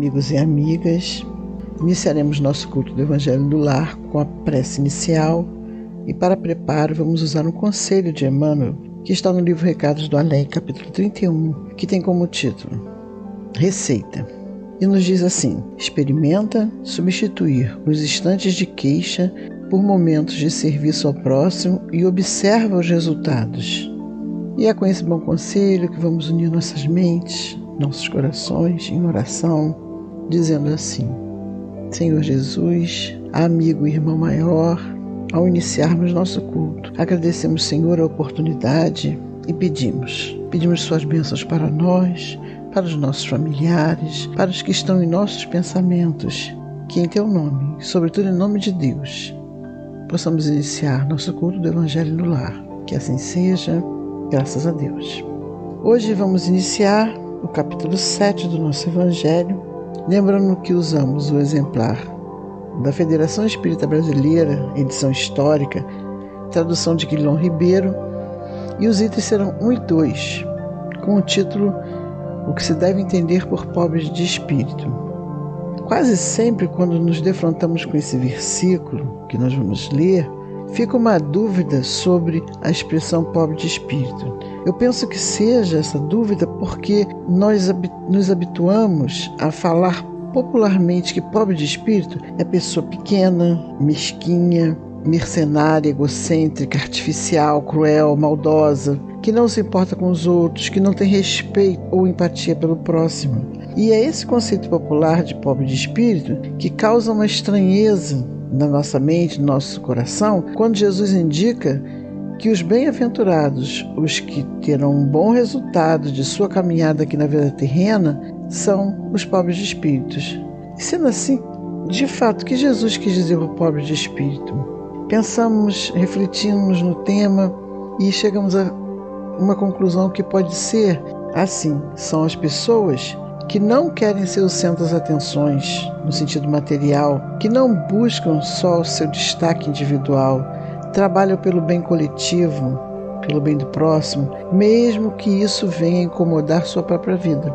amigos e amigas. Iniciaremos nosso culto do Evangelho do Lar com a prece inicial e para preparo vamos usar um conselho de Emmanuel que está no livro Recados do Além, capítulo 31, que tem como título Receita. E nos diz assim: experimenta substituir os instantes de queixa por momentos de serviço ao próximo e observa os resultados. E é com esse bom conselho que vamos unir nossas mentes, nossos corações em oração, dizendo assim: Senhor Jesus, amigo e irmão maior, ao iniciarmos nosso culto, agradecemos, Senhor, a oportunidade e pedimos suas bênçãos para nós, para os nossos familiares, para os que estão em nossos pensamentos, que em Teu nome, sobretudo em nome de Deus, possamos iniciar nosso culto do Evangelho no Lar. Que assim seja, graças a Deus. Hoje vamos iniciar o capítulo 7 do nosso Evangelho, lembrando que usamos o exemplar da Federação Espírita Brasileira, edição histórica, tradução de Guilherme Ribeiro, e os itens serão 1 e 2, com o título O que se deve entender por pobres de espírito. Quase sempre, quando nos defrontamos com esse versículo que nós vamos ler, fica uma dúvida sobre a expressão pobre de espírito. Eu penso que seja essa dúvida porque nós nos habituamos a falar popularmente que pobre de espírito é pessoa pequena, mesquinha, mercenária, egocêntrica, artificial, cruel, maldosa, que não se importa com os outros, que não tem respeito ou empatia pelo próximo. E é esse conceito popular de pobre de espírito que causa uma estranheza na nossa mente, no nosso coração, quando Jesus indica que os bem-aventurados, os que terão um bom resultado de sua caminhada aqui na vida terrena, são os pobres de espíritos. E sendo assim, de fato, o que Jesus quis dizer por pobre de espírito? Pensamos, refletimos no tema e chegamos a uma conclusão que pode ser assim: são as pessoas que não querem ser o centro das atenções no sentido material, que não buscam só o seu destaque individual, trabalham pelo bem coletivo, pelo bem do próximo, mesmo que isso venha incomodar sua própria vida.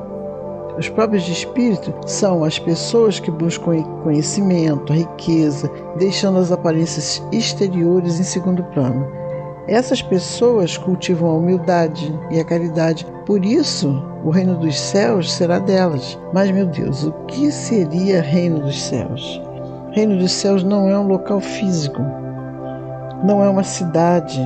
Os pobres de espírito são as pessoas que buscam conhecimento, a riqueza, deixando as aparências exteriores em segundo plano. Essas pessoas cultivam a humildade e a caridade, por isso o reino dos céus será delas. Mas, meu Deus, o que seria reino dos céus? Reino dos céus não é um local físico, não é uma cidade,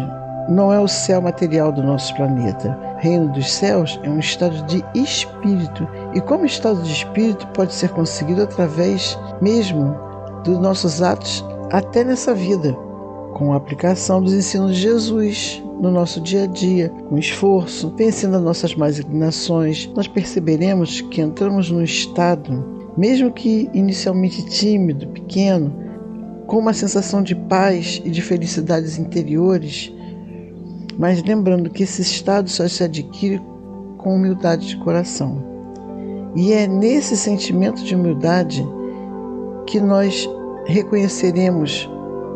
não é o céu material do nosso planeta. Reino dos céus é um estado de espírito, e como estado de espírito pode ser conseguido através mesmo dos nossos atos até nessa vida, com a aplicação dos ensinos de Jesus no nosso dia a dia, com esforço, vencendo as nossas más inclinações, nós perceberemos que entramos num estado, mesmo que inicialmente tímido, pequeno, com uma sensação de paz e de felicidades interiores, mas lembrando que esse estado só se adquire com humildade de coração. E é nesse sentimento de humildade que nós reconheceremos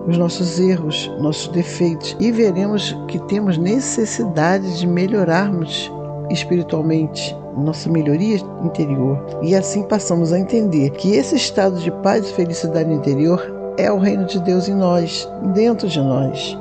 os nossos erros, nossos defeitos, e veremos que temos necessidade de melhorarmos espiritualmente, nossa melhoria interior. E assim passamos a entender que esse estado de paz e felicidade interior é o reino de Deus em nós, dentro de nós.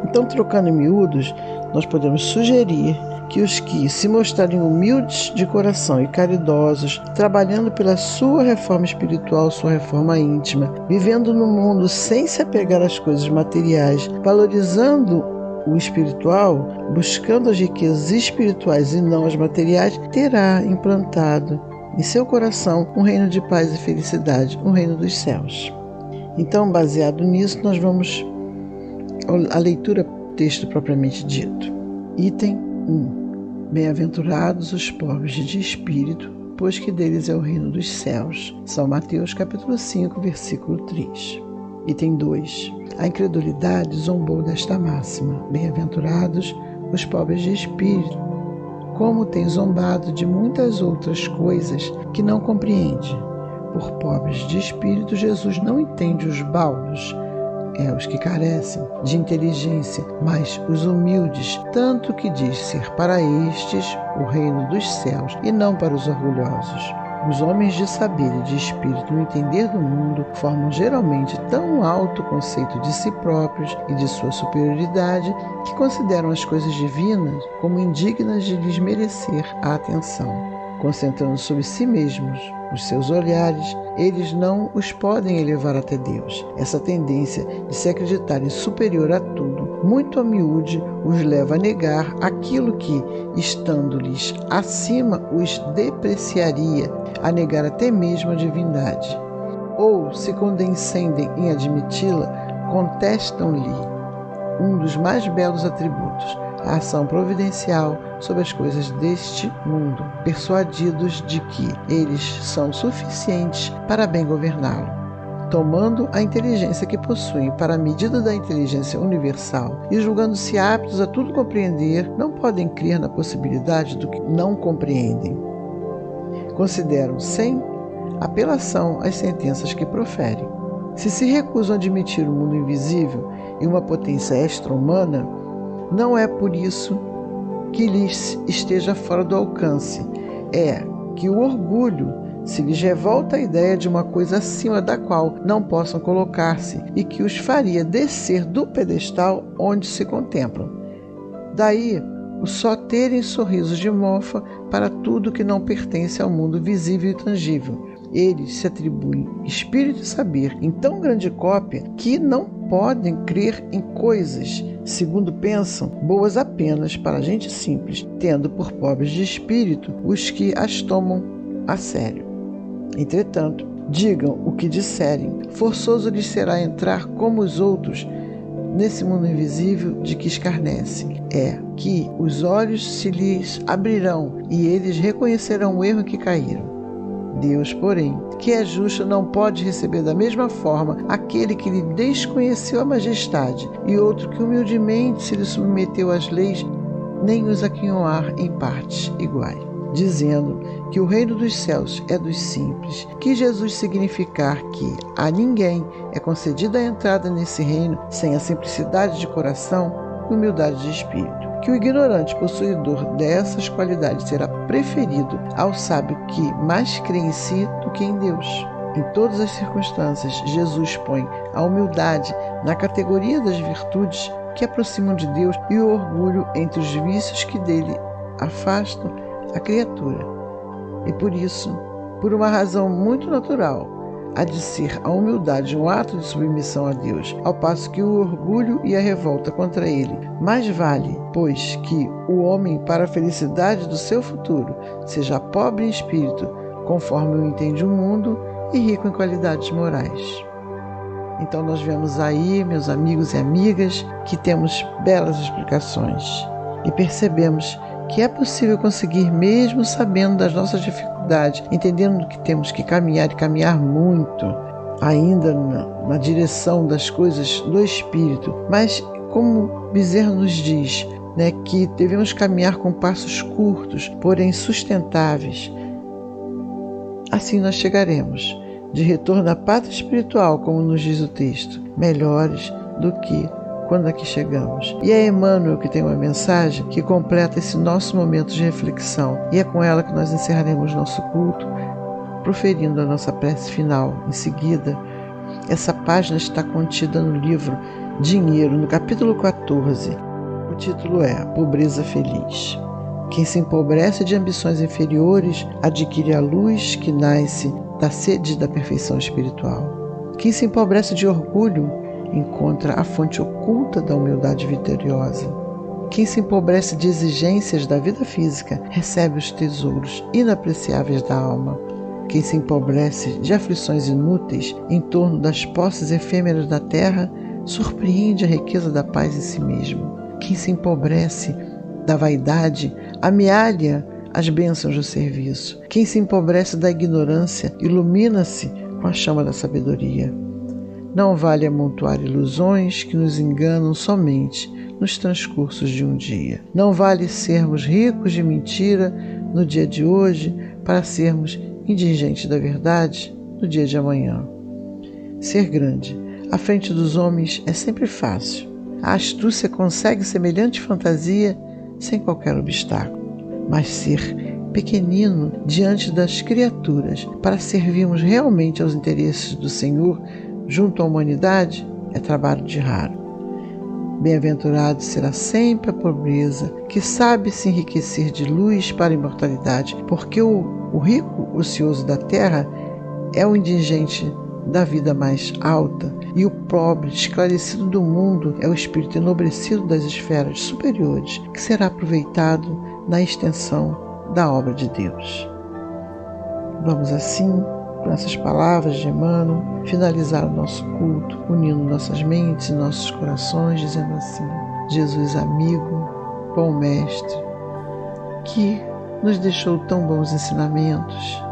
Então, trocando em miúdos, nós podemos sugerir que os que se mostrarem humildes de coração e caridosos, trabalhando pela sua reforma espiritual, sua reforma íntima, vivendo no mundo sem se apegar às coisas materiais, valorizando o espiritual, buscando as riquezas espirituais e não as materiais, terá implantado em seu coração um reino de paz e felicidade, um reino dos céus. Então, baseado nisso, nós vamos à leitura do texto propriamente dito. Item 1. Bem-aventurados os pobres de espírito, pois que deles é o reino dos céus. São Mateus capítulo 5, versículo 3. Item 2. A incredulidade zombou desta máxima: bem-aventurados os pobres de espírito, como tem zombado de muitas outras coisas que não compreende. Por pobres de espírito, Jesus não entende os baldos, os que carecem de inteligência, mas os humildes, tanto que diz ser para estes o reino dos céus e não para os orgulhosos. Os homens de saber e de espírito no entender do mundo formam geralmente tão alto conceito de si próprios e de sua superioridade que consideram as coisas divinas como indignas de lhes merecer a atenção. Concentrando sobre si mesmos os seus olhares, eles não os podem elevar até Deus. Essa tendência de se acreditarem superior a tudo, muito a miúde, os leva a negar aquilo que, estando-lhes acima, os depreciaria, a negar até mesmo a divindade. Ou, se condescendem em admiti-la, contestam-lhe um dos mais belos atributos, a ação providencial sobre as coisas deste mundo, persuadidos de que eles são suficientes para bem governá-lo. Tomando a inteligência que possuem para a medida da inteligência universal e julgando-se aptos a tudo compreender, não podem crer na possibilidade do que não compreendem. Consideram sem apelação as sentenças que proferem. Se recusam a admitir um mundo invisível e uma potência extra-humana, não é por isso que lhes esteja fora do alcance, é que o orgulho se lhes revolta a ideia de uma coisa acima da qual não possam colocar-se e que os faria descer do pedestal onde se contemplam. Daí o só terem sorrisos de mofa para tudo que não pertence ao mundo visível e tangível. Eles se atribuem espírito e saber em tão grande cópia que não podem crer em coisas, segundo pensam, boas apenas para a gente simples, tendo por pobres de espírito os que as tomam a sério. Entretanto, digam o que disserem, forçoso lhes será entrar como os outros nesse mundo invisível de que escarnecem. É que os olhos se lhes abrirão e eles reconhecerão o erro em que caíram. Deus, porém, que é justo, não pode receber da mesma forma aquele que lhe desconheceu a majestade e outro que humildemente se lhe submeteu às leis, nem os aquinhoar em partes iguais, dizendo que o reino dos céus é dos simples, que Jesus significar que a ninguém é concedida a entrada nesse reino sem a simplicidade de coração e humildade de espírito. Que o ignorante possuidor dessas qualidades será preferido ao sábio que mais crê em si do que em Deus. Em todas as circunstâncias, Jesus põe a humildade na categoria das virtudes que aproximam de Deus e o orgulho entre os vícios que dele afastam a criatura. E por isso, por uma razão muito natural, há de ser a humildade um ato de submissão a Deus, ao passo que o orgulho e a revolta contra ele. Mais vale, pois, que o homem, para a felicidade do seu futuro, seja pobre em espírito, conforme o entende o mundo, e rico em qualidades morais. Então nós vemos aí, meus amigos e amigas, que temos belas explicações e percebemos que é possível conseguir mesmo sabendo das nossas dificuldades, entendendo que temos que caminhar e caminhar muito ainda na direção das coisas do Espírito. Mas como Bezerra nos diz, que devemos caminhar com passos curtos, porém sustentáveis, assim nós chegaremos de retorno à pátria espiritual, como nos diz o texto, melhores do que quando aqui chegamos. E é Emmanuel que tem uma mensagem que completa esse nosso momento de reflexão, e é com ela que nós encerraremos nosso culto, proferindo a nossa prece final. Em seguida, essa página está contida no livro Dinheiro, no capítulo 14. O título é Pobreza Feliz. Quem se empobrece de ambições inferiores adquire a luz que nasce da sede da perfeição espiritual. Quem se empobrece de orgulho encontra a fonte oculta da humildade vitoriosa. Quem se empobrece de exigências da vida física recebe os tesouros inapreciáveis da alma. Quem se empobrece de aflições inúteis em torno das posses efêmeras da terra surpreende a riqueza da paz em si mesmo. Quem se empobrece da vaidade amealha as bênçãos do serviço. Quem se empobrece da ignorância ilumina-se com a chama da sabedoria. Não vale amontoar ilusões que nos enganam somente nos transcursos de um dia. Não vale sermos ricos de mentira no dia de hoje para sermos indigentes da verdade no dia de amanhã. Ser grande à frente dos homens é sempre fácil. A astúcia consegue semelhante fantasia sem qualquer obstáculo. Mas ser pequenino diante das criaturas para servirmos realmente aos interesses do Senhor junto à humanidade é trabalho de raro. Bem-aventurado será sempre a pobreza, que sabe se enriquecer de luz para a imortalidade, porque o rico ocioso da terra é o indigente da vida mais alta, e o pobre esclarecido do mundo é o espírito enobrecido das esferas superiores, que será aproveitado na extensão da obra de Deus. Vamos assim, com essas palavras de Emmanuel, finalizar o nosso culto, unindo nossas mentes e nossos corações, dizendo assim: Jesus amigo, bom mestre, que nos deixou tão bons ensinamentos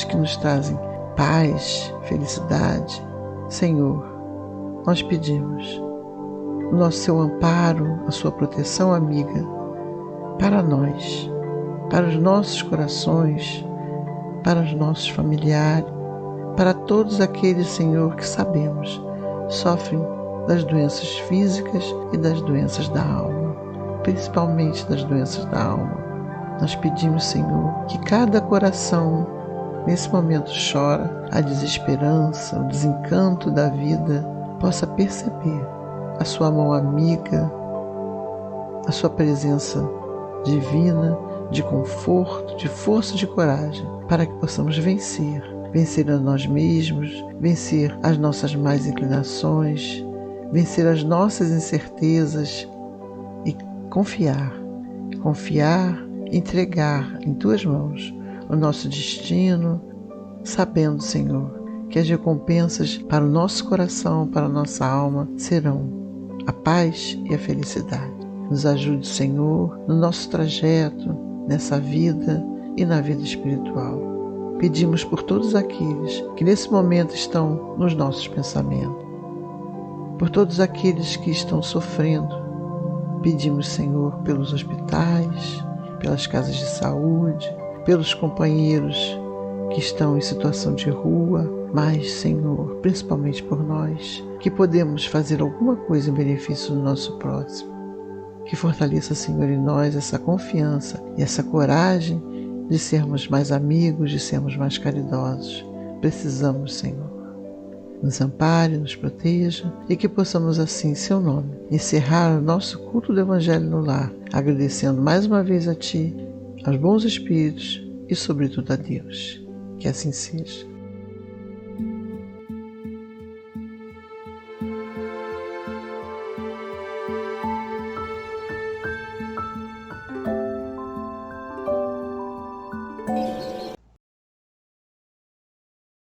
que nos trazem paz, felicidade. Senhor, nós pedimos o nosso seu amparo, a sua proteção amiga para nós, para os nossos corações, para os nossos familiares, para todos aqueles, Senhor, que sabemos sofrem das doenças físicas e das doenças da alma, principalmente das doenças da alma. Nós pedimos, Senhor, que cada coração nesse momento chora a desesperança, o desencanto da vida, possa perceber a sua mão amiga, a sua presença divina, de conforto, de força, de coragem, para que possamos vencer a nós mesmos, vencer as nossas más inclinações, vencer as nossas incertezas e confiar, entregar em Tuas mãos o nosso destino, sabendo, Senhor, que as recompensas para o nosso coração, para a nossa alma, serão a paz e a felicidade. Nos ajude, Senhor, no nosso trajeto, nessa vida e na vida espiritual. Pedimos por todos aqueles que nesse momento estão nos nossos pensamentos, por todos aqueles que estão sofrendo. Pedimos, Senhor, pelos hospitais, pelas casas de saúde, pelos companheiros que estão em situação de rua, mas, Senhor, principalmente por nós, que podemos fazer alguma coisa em benefício do nosso próximo. Que fortaleça, Senhor, em nós essa confiança e essa coragem de sermos mais amigos, de sermos mais caridosos. Precisamos, Senhor. Nos ampare, nos proteja e que possamos assim, em Seu nome, encerrar o nosso culto do Evangelho no lar, agradecendo mais uma vez a Ti, aos bons espíritos e, sobretudo, a Deus. Que assim seja.